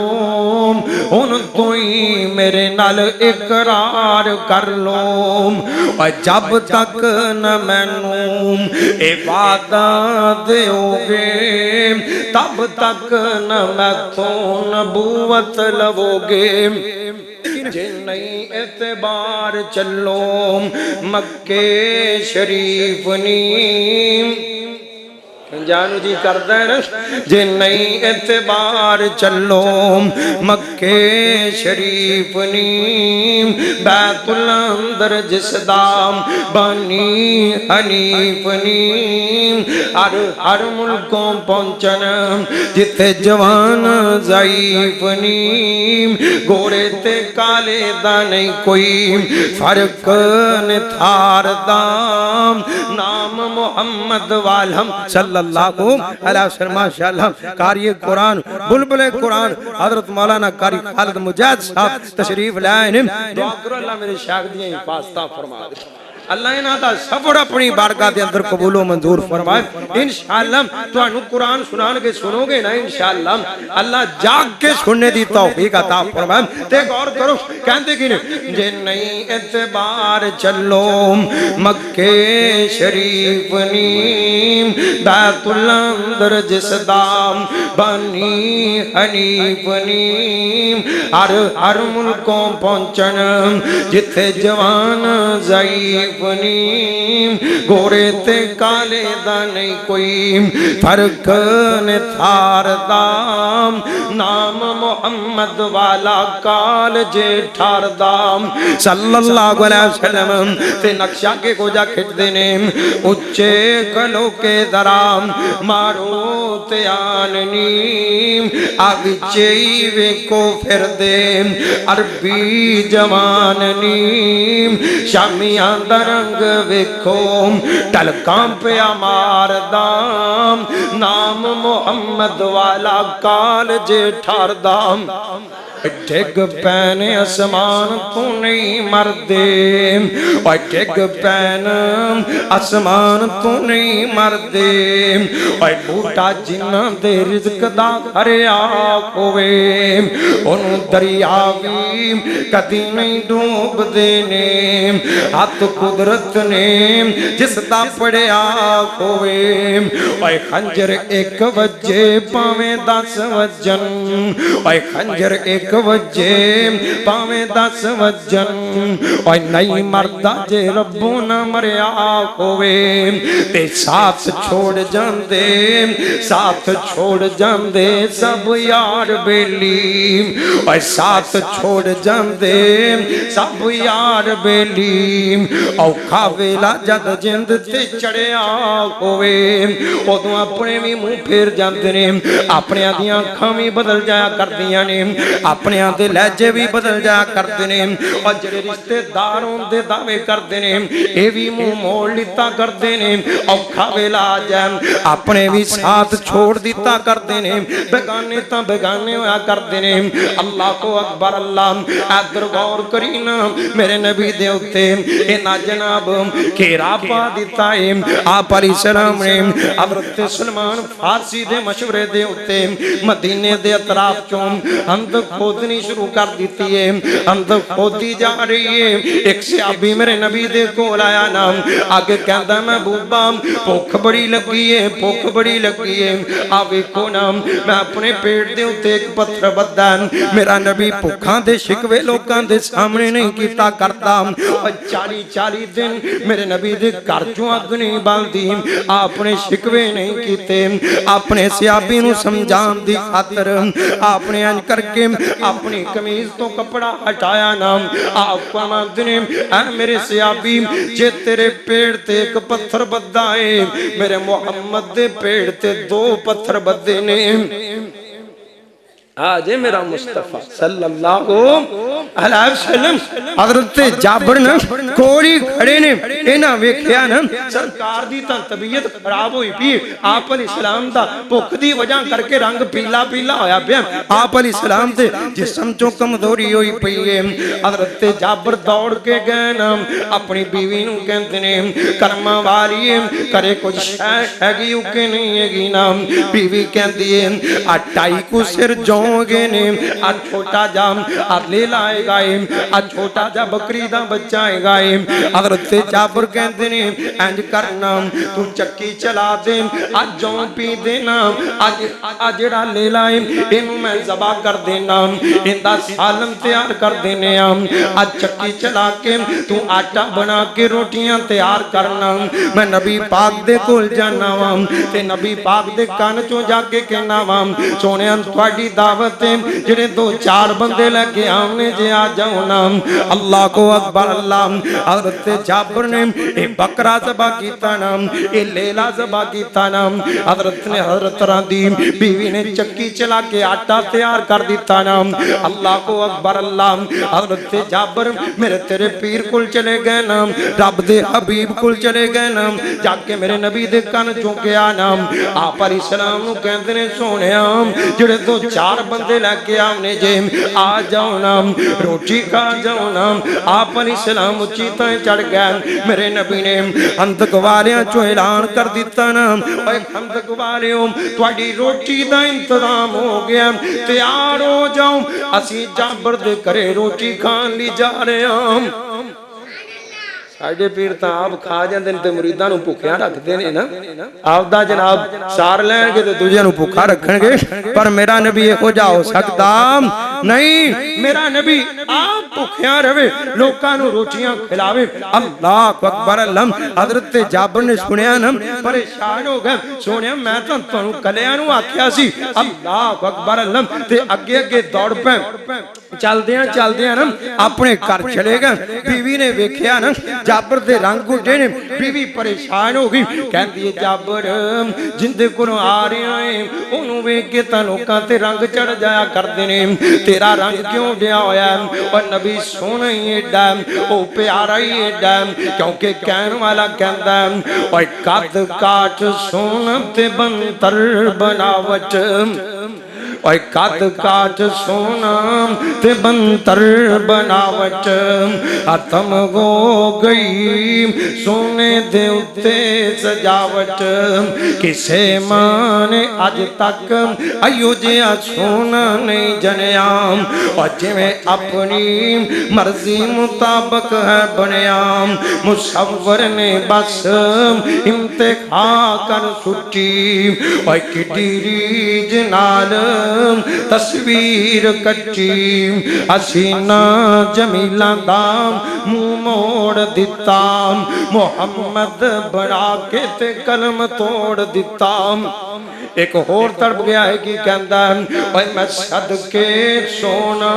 हुन तू ही मेरे नाल इकरार कर लो। और जब तक न मैनू इबादत दोगे तब तक न मैथों नबूवत लवोगे। जे नहीं एतबार चलो मक्के शरीफ नी, जानू जी करदा है ना, जे नहीं एतबार चलो मक्के शरीफ नी, बैतुल अंदर जिसदा बानी हनीफ नी, हर मुल्कों पहुंचन जिथे जवान ज़ईफ नी, गोरे ते काले दा नहीं कोई फर्क निथार दा, नाम मुहम्मद वालम सल्लल्लाहु अलैहि वसल्लम। माशाअल्लाह कारी कुरान बुलबुल कुरान हजरत मौलाना कारी खालिद मुजाहिद साहब तशरीफ लाए ने। दुआ करो अल्लाह मेरे शागिर्द दी हिफाजत फरमा दे, अल्लाह इन्हां दा सफर अपनी बारगाह दे अंदर कबूलो मंजूर फरमाए। इंशाअल्लाह तुहानू कुरान सुनान के सुनोगे ना, इंशाअल्लाह अल्लाह जाग के सुनने दी तौफीक अता फरमाए। ते गौर करो कहंदे कि जे नहीं एतबार चलो मक्के शरीफ नी, बैतुल अंदर जिसदा बानी हनीफ नी, हर मुल्कों पहुंचन जिथे जवान ज़ईफ नी, गोरे ते काले दा नहीं कोई फर्क निथार दा, नाम मुहम्मद वाला काल जे ठार दा सल्लल्लाहु अलैहि वसल्लम। ते नक्शा के गोजा खिचदे ने उच्चे कलो के दराम मारो ते आननी, आविचे वेको फिर दे अरबी जवान नी, शामियां रंग वेखो टलकां पे मारदा, नाम मुहम्मद वाला काल जे ठारदा, डिग पैने आसमान तू नहीं मरदे, और डिग पैन आसमान तू नहीं मरदे, और बूटा जिन्ना दे रिज़्क दा हरिया होवे ओनू दरिया भी कदी नहीं डूबदे ने, हथ कुदरत ने जिसदा पड़िया होवे, और खंजर एक वजे पावे 10 वजन, और खंजर एक वजे पावे 10 वजन, और नहीं मरदा जे रब्बू ना मरिया होवे, ते साथ छोड़ जांदे, साथ छोड़ जांदे सब यार बेली, और साथ छोड़ जांदे सब यार बेली, औखा वेला जद जिंद ते चढ़िया होवे उदों अपने भी मुंह फेर जांदे ने, अपनियां दियां अखां भी बदल जाया करदियां ने, अपनियां दे लहजे भी बदल जाया करदे ने, और जेड़े रिश्तेदार होंदे दावे करदे ने ये भी मुंह मोड़ लिता करदे ने, औखा वेला आ जाए अपने भी साथ छोड़ दिता करदे ने, बेगाने तां बेगाने होया करदे ने। अल्लाह को अकबर अल्लाह इधर गौर करी ना मेरे नबी दे उत्ते इना जनाब घेरा पा दिता है। आप अलैहिस्सलाम ने हज़रत सलमान फारसी दे मशवरे दे उत्ते मदीने दे अतराफ चों अंद खोदनी शुरू कर दी है, अंद खोदी जा रही है। एक सहाबी मेरे नबी दे कोल आया ना, आगे कहंदा महबूबा भुख बड़ी लगी है, भुख बड़ी लगी है, आ वेखो ना मैं अपने पेट दे उत्ते एक पत्थर बद्दा, मेरा नबी भुखां दे शिकवे लोकां दे सामने नहीं कीता करता। 40-40 दिन मेरे नबी दे घर चों अग नहीं बलदी, आपने शिकवे नहीं कीते, अपने सहाबी नूं समझाउण दी खातर आपने इंज करके अपनी कमीज तो कपड़ा हटाया ना, आप फरमांदे ने ऐ मेरे सहाबी जे तेरे पेड़ ते एक पत्थर बद्दा है, मेरे मुहम्मद दे पेड़ ते 2 पत्थर बद्दे ने। आज मेरा मुस्तफा सल्लल्लाहु अलैहि वसल्लम हजरत जाबर ना कोल ही खड़े ने इन्हां वेखिया ना सरकार दी तां तबीयत खराब होई पई आप अलैहिस्सलाम दा भुख दी वजह करके रंग पीला पीला होया पिया आप अलैहिस्सलाम दे जिस्म चों कमजोरी होई पई है हजरत जाबर दौड़ के गए ना अपनी बीवी नूं कहंदे ने कर्मा वाली करे कुछ हैगी उके नहीं हैगी ना बीवी कहंदी है आ टाई को सिर जोगे ने आ छोटा जा आ ले लाएगा आ छोटा जा बकरी दा बच्चा हैगा हजरत जाबर कहंदे ने इंज करना तू चक्की चला दे आ जौ पी देना अज आ जेड़ा ले लाए इनू मैं ज़बा कर देना इंदा सालम तैयार कर देने आ चक्की चला के तू आटा बना के रोटियां तैयार करना मैं नबी पाक दे कोल जाना वा ते नबी पाक दे कान चों जाके कहना वा सोने तुहाडी दावत है जेड़े दो चार बंदे लेके आने जे आ जाओ ना अल्लाह को अकबर अल्लाह हजरत जाबर ने ए बकरा ज़बा कीता ना ए लेला ज़बा कीता ना हजरत ने हजरत तरह दी बीवी ने चक्की चला के आटा तैयार कर दिता ना अल्लाह को अकबर अल्लाह हजरत जाबर मेरे तेरे पीर कुल चले गए ना रब दे हबीब कुल चले गए ना जाके मेरे नबी दे कान चुंकिया ना आप अलैहिस्सलाम नूं कहंदे ने सोहणिया जेड़े दो चार बंदे लेके आने जे आ जाओ ना रोटी खा जाओ ना आप अलैहिस्सलाम उच्ची तां चढ़ गए मेरे नबी ने हंदक वालियां चों ऐलान कर दिता ना ओए हंदक वालियो तुहाडी रोटी दा इंतजाम हो गया तैयार हो जाओ असीं जाबर दे घरे रोटी खान ली जा रहे हां साडे पीर तां आप खा जांदे ने ते मुरीदां नूं भुखियां रखदे ने ना आपदा जनाब सार लैणगे ते दूजियां नूं भुखा रखणगे पर मेरा नबी इहो जिहा हो सकदा नहीं मेरा नबी आप भुखियां रहे लोकां नूं रोटियां खिलावे अल्लाह अकबर अल्लाह हजरत जाबर ने सुनिया ना परेशान हो गए सोनिया मैं तां तुहानूं कलियां नूं आखिया सी अल्लाह अकबर अल्लाह ते अगे अगे दौड़ पे चलदियां ना अपने घर चले गए बीवी ने वेखिया ना जाबर दे रंग उठे ने बीवी परेशान हो गई कहंदी है जाबर जिंदे कोलों आ रहा है ओनू वेख के तां लोकां ते रंग चढ़ जाया करदे ने तेरा रंग क्यों जिहा होया और नबी सोहना ही एडा ओ प्यारा ही एडा क्योंकि कहण वाला कहंदा ओए कद काठ सोहना ते बंतर बनावट ओए कद काठ सोना ते बंतर बनावट खत्म हो गई सोने दे उत्ते सजावट किसे मां ने अज तक अयो जिहा सोना नहीं जनिया और जिवें अपनी मर्जी मुताबक है बनया मुसव्वर ने बस इम्तिहा कर सुटी ओए किड्डी रीज नाल तस्वीर कच्ची हसीना जमीला दा मुंह मोड़ दिता मुहम्मद बना के ते कलम तोड़ दिता एक होर तड़प गया है कि कहंदा ओए मैं सदके सोना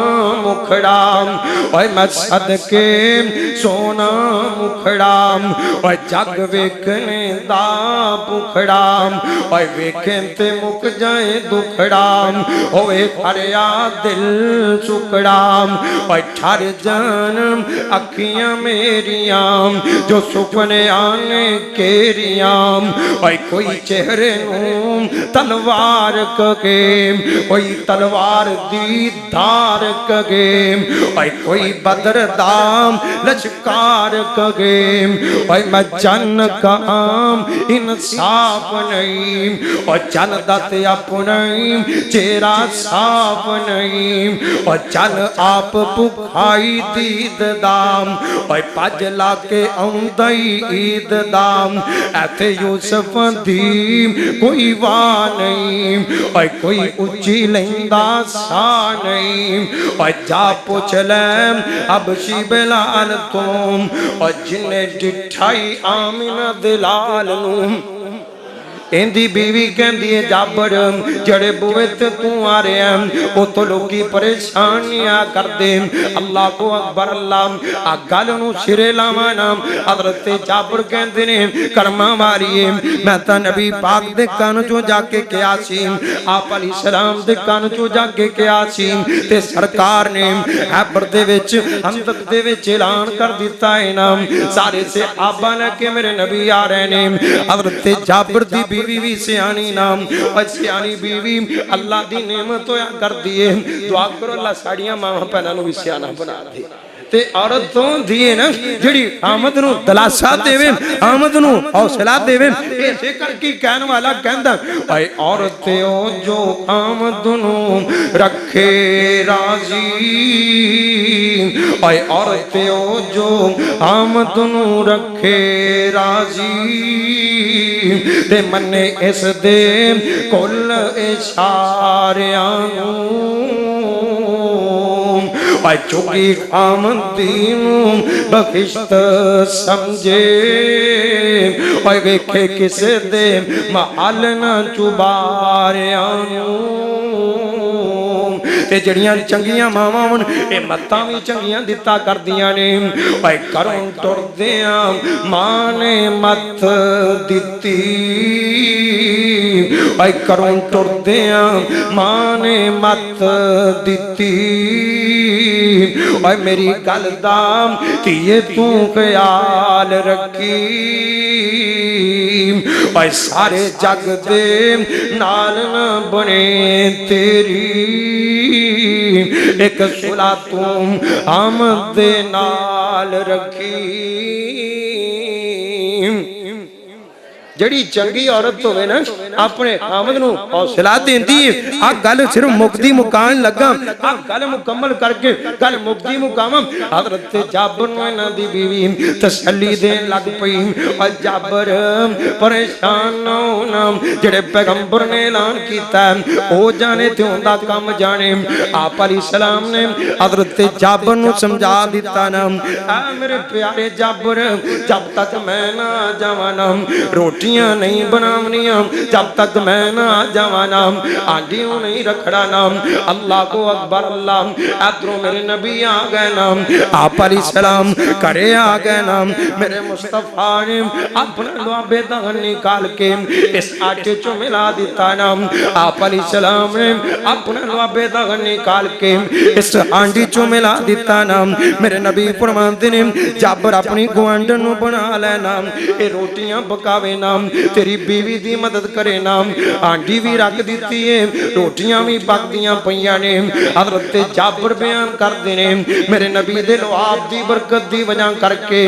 मुखड़ा ओए मैं सदके सोना मुखड़ा ओए जग वेखने दा भुखड़ा ओए वेखें ते मुक जाए दुखड़ा होवे खरिया दिल सुकड़ा ओए ठर जान अखियां मेरियां जो सुपने आने केरियां ओए कोई चेहरे नूं तलवार कगे कोई तलवार दी धार कगे ओए कोई बदर दाम लचकार कगे ओए मैं जन का इंसाफ नहीं और जन दते अपना चेहरा साफ नहीं और जन आप भुखाई दीद दाम और पज ला के आउंदा ईद दाम ऐथे यूसुफ दी कोई वाह नहीं और कोई उच्ची लैंदा सा नहीं और जा पूछ ले हबशी बिलाल तुम और जिन्हें डिठाई आमिना दिलाल नूं इंदी बीवी कहती है जाबर जड़े बुए ते तू आ रहा उतो लोकी परेशानियां कर दे। अल्लाह को अकबर अल्लाह आ गल नूं सिरे लावां ना। हज़रत जाबर कहते ने कर्मा मारीए मैं तां नबी पाक दे कान चों जाके कहा सी आप अलैहिस्सलाम दे कान चों जाके कहा सी ते सरकार ने हैबर दे विच हंदक दे विच ऐलान कर दिता है ना सारे से आबा ने के मेरे नबी आ रहे ने। हज़रत जाबर दी बीवी भी सियानी नाम और सियानी बीवी अल्लाह दी नेमत होया कर दिए। दुआ करो अल्लाह साड़ियां मावां भैणां नूं भी सियाना बना दे ते औरत तो दिए ना जिहड़ी आमद नूं दलासा देवे आमद नूं हौसला देवे। इसे करके कहण वाला कहंदा ऐ औरत ओ जो आमद नूं रखे राजी ऐ औरत ओ जो आमद नूं रखे राजी ते मन्ने इस दे कुल इशारियां नूं चुकी आमदी नूं बखिश्त समझे वेखे किसे दे महल ना चुबारियां ते जड़ियां चंगियां मावां होण ए मत्तां भी चंगियां दिता करदियां ने। भाई घरों टुरदियां मां ने मत दिती भाई घरों टुरदियां मां ने मत दिती भाई मेरी गल दा धीए तू ख्याल रखी भाई सारे जग दे नाल न बने तेरी एक सुला तू आमद दे नाल रखी। जड़ी चंगी औरत होवे ना अपने आमद नूं हौसला देंदी है। आ गल सिर्फ मुकदी मुकान लगा आ गल मुकम्मल करके गल मुकदी मुकावां। हज़रत जाबर नूं इन्हां दी बीवी तसल्ली देन लग पई और जाबर परेशान ना होना जेड़े पैगंबर ने ऐलान कीता ओ जाने ते उंदा काम जाने। आप अलैहिस्सलाम ने हज़रत जाबर नूं समझा दिता ना आ मेरे प्यारे जाबर जब तक मैं ना जावां ना रोटी नहीं बनावनियां जब तक मैं ना जावा नाम आंडियों नहीं रखड़ा नाम। अल्लाह को अकबर अल्लाह इधरों मेरे नबी आ गए नाम आप अलैहिस्सलाम करे आ गए नाम। मेरे मुस्तफा ने अपना लुआबे दगन निकाल के इस आटे चो मिला दिता नाम। आप अलैहिस्सलाम ने अपना लुआबे दगन निकाल के इस आंडी चो मिला दिता नाम। मेरे नबी फरमाते ने जाबर अपनी गुआंढन नूं बना लेना ये रोटियां पकावे नाम तेरी बीवी दी मदद करे नाम। आंडी भी रख दी है रोटियां भी पकदियां पईयां ने। हज़रत जाबर बयान करदे ने मेरे नबी दे लुआब दी बरकत दी वजह करके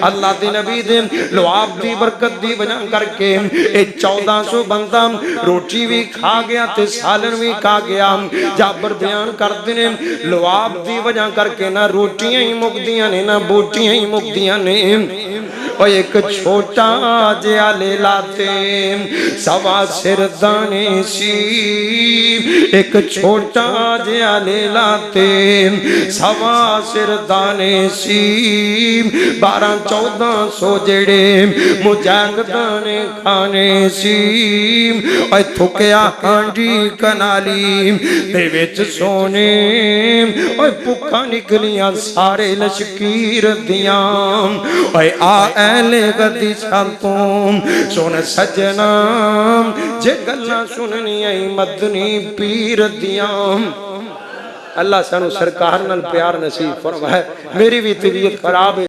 अल्लाह दे नबी दे लुआब दी बरकत दी वजह करके ए 1400 बंदा रोटी भी खा गया ते सालन भी खा गया। जाबर बयान करदे ने लुआब दी वजह करके ना रोटियां ही मुकदियां ने ना बोटियां ही मुकदियां ने। और एक छोटा जिहा लेलाते सवा सिर दाने सी एक छोटा जिहा लेलाते सवा सिर दाने सी 1200-1400 जेड़े मुजाहिद ने खाने सी। और थुकिया हांडी कनाली दे विच सोने और भुखा निकलियां सारे लश्कीर दियां। और आ ऐले गदी शांतों सुन सजना जे गल्लां सुननियां मदनी पीर दियां। अल्लाह सानू सरकार नाल प्यार नसीब फरमाए। मेरी भी तबीयत खराब है।